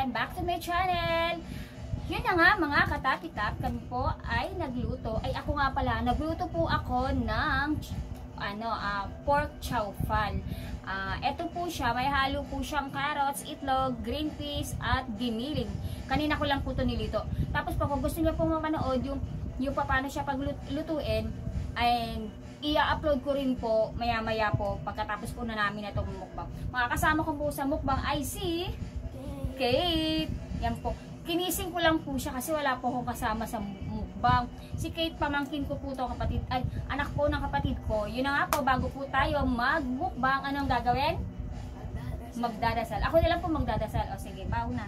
Welcome back to my channel. Yun na nga mga katapitap, kami po ay nagluto. Ay ako nga pala, nagluto po ako ng pork chow fan. Ito po siya, may halo po siyang carrots, itlog, green peas at giniling. Kanina ko lang po ito nilito. Tapos pa kung gusto niyo po mapanood yung paano siya paglutuin, ay i-upload ko rin po maya-maya po pagkatapos po na namin itong mukbang. Mga kasama ko po sa mukbang ay si Kate. Yan po. Kinising ko lang po siya kasi wala po akong kasama sa mukbang. Si Kate, pamangkin ko po ito, kapatid, ay anak po ng kapatid ko. Yun na nga po, bago po tayo magmukbang, anong gagawin? Magdadasal. Ako na lang po magdadasal. O sige, bago na.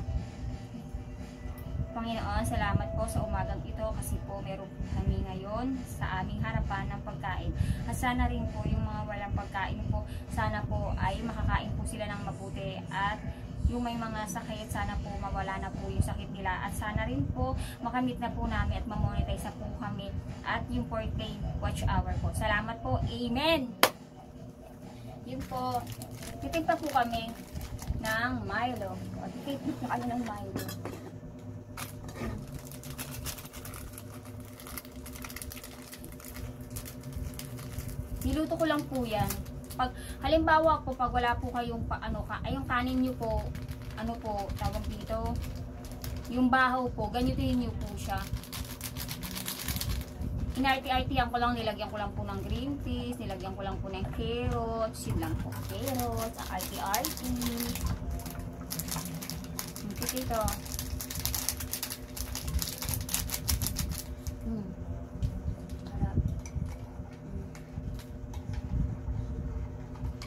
Panginoon, salamat po sa umagang ito kasi po meron po kami ngayon sa aming harapan ng pagkain. At sana rin po yung mga walang pagkain po, sana po ay makakain po sila ng mabuti at yung may mga sakit, sana po mawala na po yung sakit nila at sana rin po makamit na po namin at mamonetize na po kami at yung 4K watch hour po. Salamat po. Amen! Yun po. Titig pa po kami ng Milo. O, titig na kami ng Milo. Niluto ko lang po yan. Pag halimbawa po, pag wala po kayong yung kanin nyo po, tawag dito, yung bahaw po, ganituhin nyo po siya. Inarti-artihan ko lang, nilagyan ko lang po ng green peas, nilagyan ko lang po ng carrots, yun lang po, carrots, arti-arti. Ito.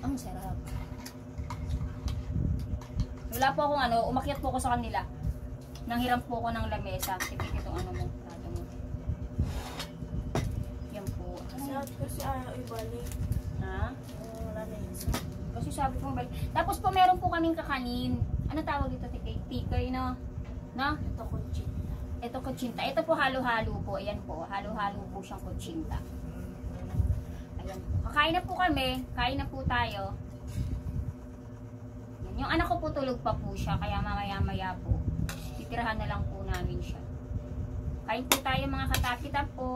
Ang sarap. Wala po akong umakyat po ako sa kanila. Nanghiram po ako ng lamesa. Tipid itong mo. Prato mo. Yan po. Kasi ibalik. Ha? Lamesa. Kasi sabi ko balik. Tapos po meron po kaming kakanin. Ano tawag dito? Tikoy, no? No? Ito kutsinta. Ito kutsinta. Ito po halo-halo po. Ayan po. Halo-halo po siyang kutsinta. Ayan. Kakain na po kami. Kain na po tayo. Yan. Yung anak ko po tulog pa po siya. Kaya mamaya-maya po. Titirahan na lang po namin siya. Kain po tayo mga katakita po.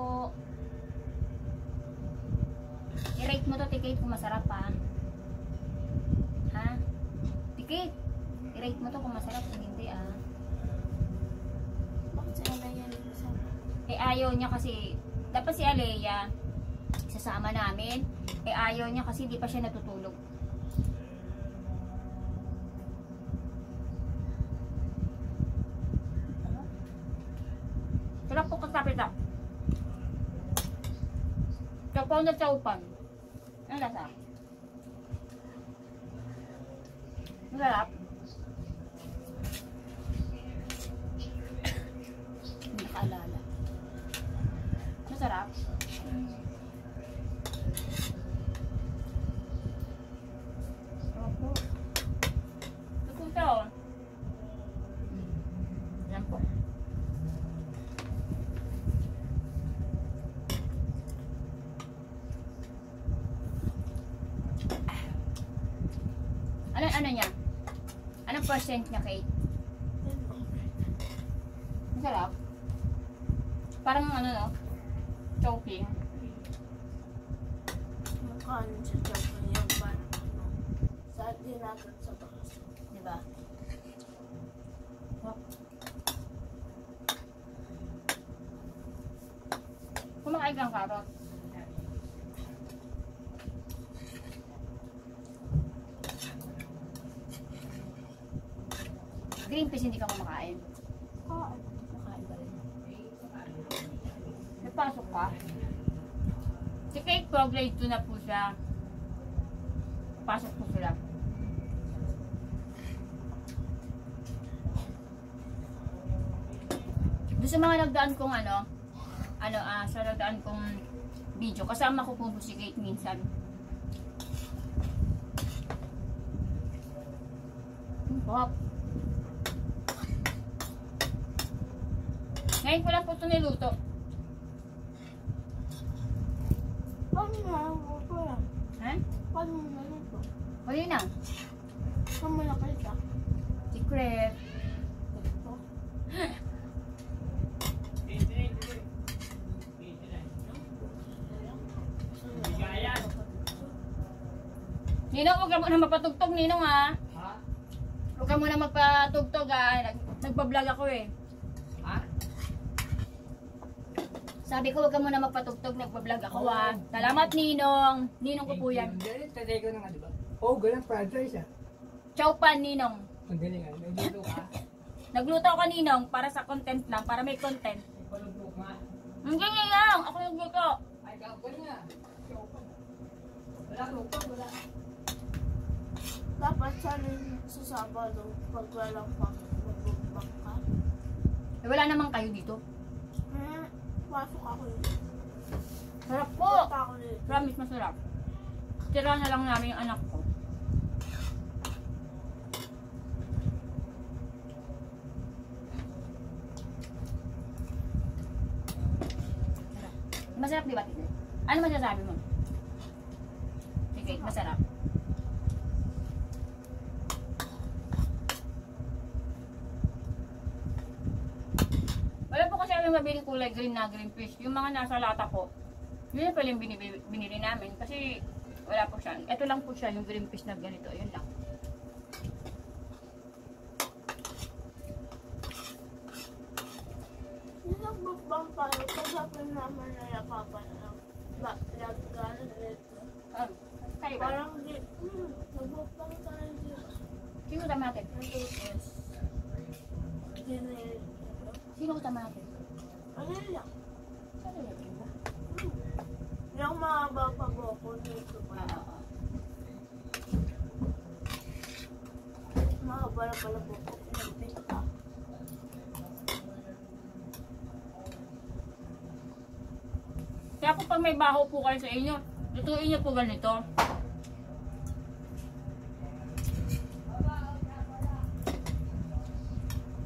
I-rate mo to, Tikate, kung masarap pa. Ha? Tikate, i-rate mo to kung masarap. Kung hindi Bakit si Alea dito sa... Eh ayaw niya kasi. Dapat si Alea sasama namin. Eh ayaw niya kasi di pa siya natutulog. Sarap po katapita. Kapaw na chowpan. Ang lasa? Ang sarap. Hindi nakaalala. Masarap. Opo. Ito. Yan po. Ano niya? Anong percent niya, Kate? Masarap. Parang no? Choking. Makain sa chocolate yung pan. Sa dinagat sa bakas. Diba? Kumakain kang karot. Green peas hindi ka kumakain. Kumakain ka rin. Napasok ka. Si Kate po, grade 2 na po siya. Pasok po sila. Doon sa mga nagdaan kong sa nagdaan kong video, kasama ko po si Kate minsan. Pop. Ngayon ko lang po ito niluto. Paano na ako lang? Ha? Paano na ito? 'O, yun na. 他们两个讲， Secret. 嗯， Secret. 嗯， Secret. Ninong, huwag ka muna mapatugtog, Ninong ha. Ha? Huwag ka muna magpatugtog ha. Nagpa-vlog ako eh. Ha? Sabi ko, huwag ka muna magpatugtog, nagpa-vlog ako ha. Salamat, Ninong. Ninong ko po yan. Hindi, tatay ko naman, di ba? Oo, ganun, fried rice ah. Chow pan, Ninong. Ang galing ah, nagluto ka. Nagluto ako, Ninong, para sa content lang, para may content. Ipalugtok nga. Hindi lang, ako nagluto. Ay, kapal nga. Wala, lukot, wala. Dapat sana sa Sabado, pag walang magbubang ka. Eh, wala naman kayo dito. Pasok ako yun. Sarap po. Punta ako dito. Promise, masarap. Tira na lang namin yung anak ko. Masarap di ba, Tito? Ano masasabi mo? Sige, masarap. Wala po kasi yung mabiling kulay green na green fish. Yung mga nasa lata po, yun yung pala yung binili namin. Kasi wala po siya. Ito lang po siya, yung green fish na ganito. Yun lang. Yung nagbukbang tayo, kasapin naman na yapapan lang. Laggalan dito. Kayo ba? Parang di, nagbukbang tayo dito. Sino tama natin? Nagbukas. Dinil. Sino tama natin? Ano lang? Ano yun ba? Yung mahaba pa buko dito pa. Mahaba na pala buko. Pinagpit pa. Kaya po pag may baho po kayo sa inyo, lutuin niyo po ganito.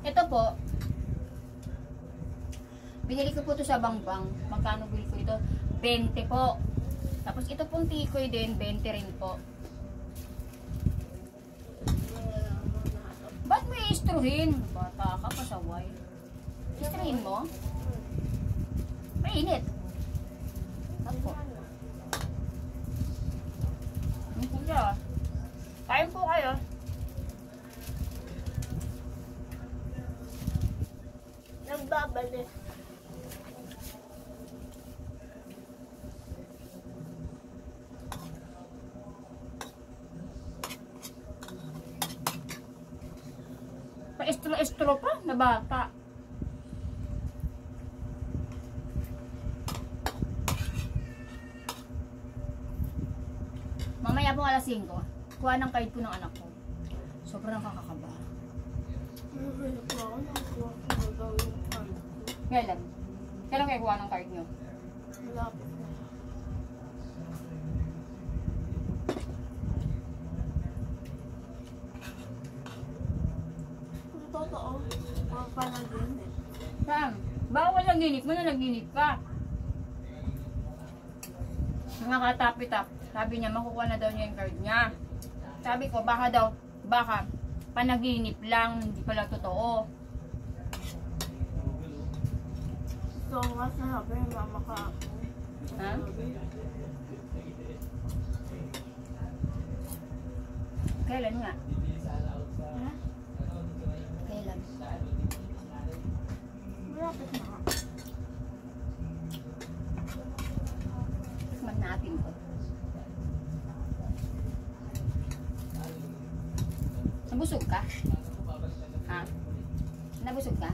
Ito po, binili ko po ito sa Bangbang. Magkano bili ko ito? 20 po. Tapos ito pong tikoy din, 20 rin po. Ba't may istruhin? Bata ka, pasaway. Istruhin mo? Mainit. Ako. Ano po siya? Kain po kayo. Nagbabalik. Pa-estro pa na bata. Mamaya po alas 5, kuha ng card ko ng anak ko. Sobrang kakakaba. Nabili ko ako. Nakuha ko na daw yung card ko. Kailan? Kailan kayo kuha ng card nyo? Malapit na. Kung totoo, ang panaginip. Saan? Bawal ang ginip mo na naginip ka. Mga katapitap, sabi niya makukuha na daw niya yung card niya. Sabi ko baka panaginip lang, hindi pala totoo. So, nga sinabi ng mama ka ako. Ha? Kailan nga? Ha? Kailan? Malapit na nga. Tikman natin to. Nabusog ka? Ha? Nabusog ka?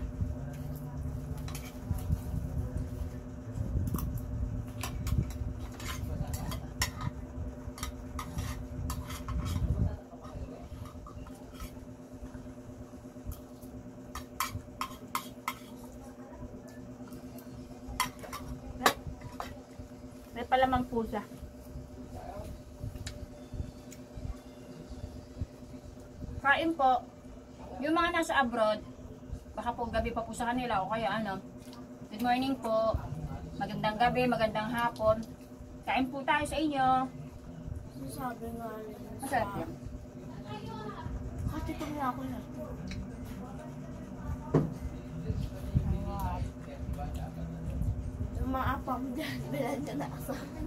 May palamang pusa. Kain po. Yung mga nasa abroad, baka po gabi pa po sa kanila o kaya ano. Good morning po. Magandang gabi, magandang hapon. Kain po tayo sa inyo. Sabi nga rin. Masarap yan. Kasi tumila ako na. Yung mga apam dyan, bilan niya na sa akin.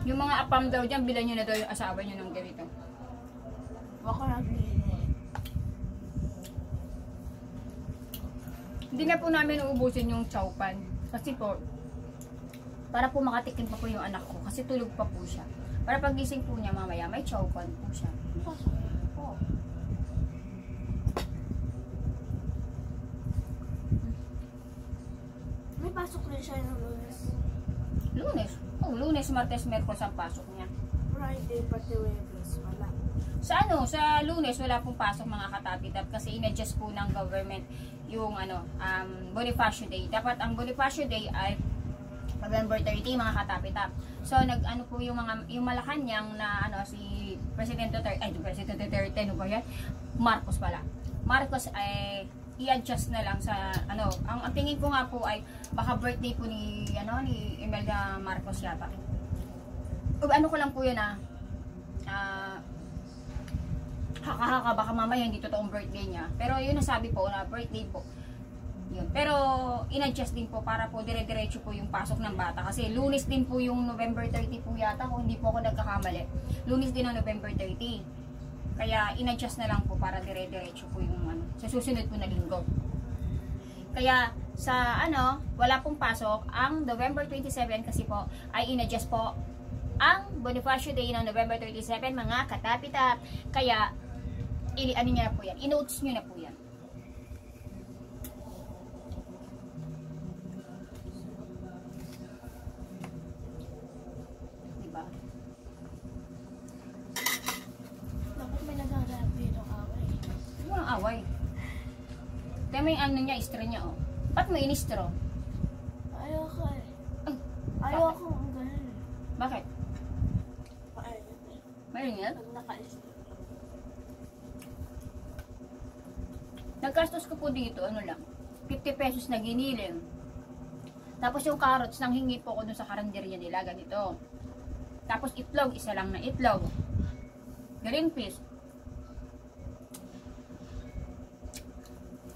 Yung mga apam daw dyan, bilan nyo na daw yung asawa nyo ng ganito. Baka naglili. Hindi na po namin uubusin yung chowpan. Kasi po, para po makatikim pa po yung anak ko. Kasi tulog pa po siya. Para pagising po niya mamaya, may chowpan po siya. Oh. May pasok rin siya ng Lunes. Lunes. Oh, Lunes, Martes, Merkules ang pasok niya. Friday, pati Webes. Wala. Sa Lunes, wala pong pasok mga katapitap kasi in-adjust po ng government yung Bonifacio Day. Dapat ang Bonifacio Day ay November 30 mga katapitap. So nag-ano po yung Malacanang na si President Duterte, President Duterte, ano ba yan? Marcos pala. Marcos ay i-adjust na lang sa ang tingin ko nga po ay baka birthday po ni Imelda Marcos yata. Ano ko lang po yun haka-haka baka mamaya hindi totoong birthday niya. Pero yun nasabi po na birthday po. Yun. Pero in-adjust din po para po dire-diretso po yung pasok ng bata kasi Lunes din po yung November 30 po yata kung hindi po ako nagkakamali. Lunes din ang November 30. Kaya in-adjust na lang po para dire-diretso po yung sa susunod po na linggo. Kaya sa wala pong pasok ang November 27 kasi po ay in-adjust po ang Bonifacio Day ng November 37 mga katapitap. Kaya ano niya na po yan, i-notes nyo na po yan. Diba? Dapat may nagagalap dito away. Walang away. Kaya may niya, istro niya Ba't mo in-istro? Ayoko eh. Ay, Ayoko ang ganun. bakit? Ayoko eh. Mayroon yan? Pag naka-istro. Naggastos ko po dito, 50 pesos na giniling. Tapos yung carrots, nang hingi po ko dun sa karinderya nila, ganito. Tapos itlog, isa lang na itlog. Green peas.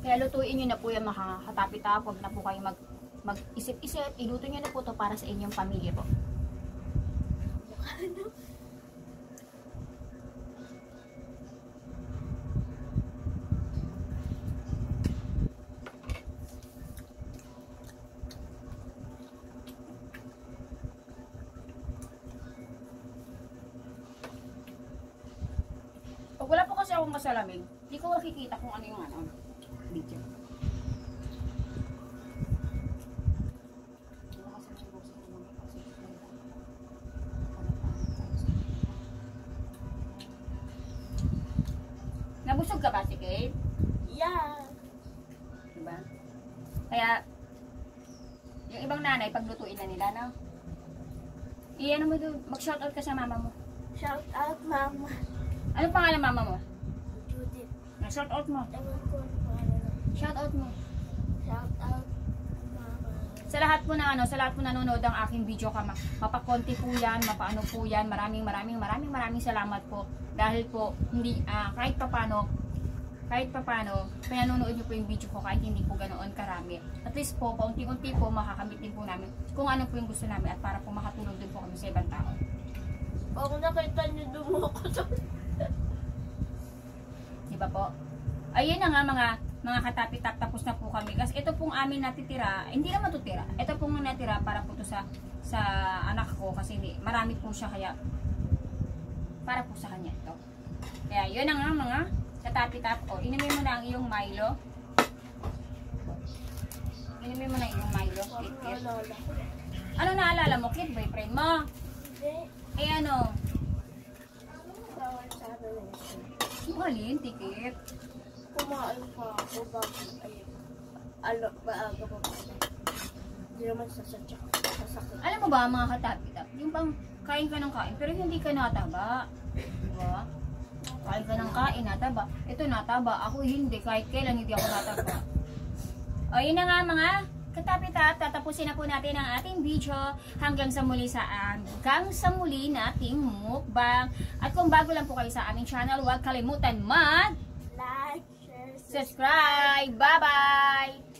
Kaya lutuin nyo na po yung makakatapit-tap. Huwag na po kayo mag-isip-isip. Iluto nyo na po to para sa inyong pamilya po. Pag wala po kasi akong masalamin, hindi ko makikita kung ano yung video. Nabusog ka ba si Kate? Yeah. Diba? Kaya, yung ibang nanay, paglutuin na nila, i-ano mo doon, mag-shoutout ka sa mama mo. Shout out, Mama. Anong pangalan mama mo? Judith. Shoutout mo. Ewan ko ano. Shoutout mo. Shout out, Mama. Sa lahat po sa lahat po nanonood ang aking video mapakonti po yan, mapaano po yan, maraming salamat po. Dahil po, hindi, kahit papano, pinanonood niyo po yung video ko kahit hindi po ganoon karami. At least po, paunti-unti po, makakamit din po namin kung ano po yung gusto namin at para po makatulong din po kami sa ibang tao. Kung nakita niyo dumuko sa... Diba po? Ayun na nga mga katapitap, tapos na po kami. Kasi ito pong amin natitira, hindi na matutira. Ito pong natira para po to sa anak ko kasi marami po siya kaya para po sa kanya ito. Kaya yun na nga mga katapitap. Inumin mo na ang iyong Milo. Inumin mo na iyong Milo. Kit. Ano naalala mo? Kit, boyfriend mo? Hindi. Eh ano? Bawal sa amin eh. Alin, tikit. Kumain pa ako bago maaga pa pala. Hindi naman sasakit. Alam mo ba mga katapitap, yung bang kain ka ng kain pero hindi ka nataba. Diba? Kain ka ng kain, nataba. Ito nataba, ako hindi. Kahit kailan hindi ako nataba. O yun na nga mga katapitap, tatapusin na po natin ang ating video hanggang sa muli nating mukbang. At kung bago lang po kayo sa aming channel, huwag kalimutan mag like, share, subscribe. Bye-bye!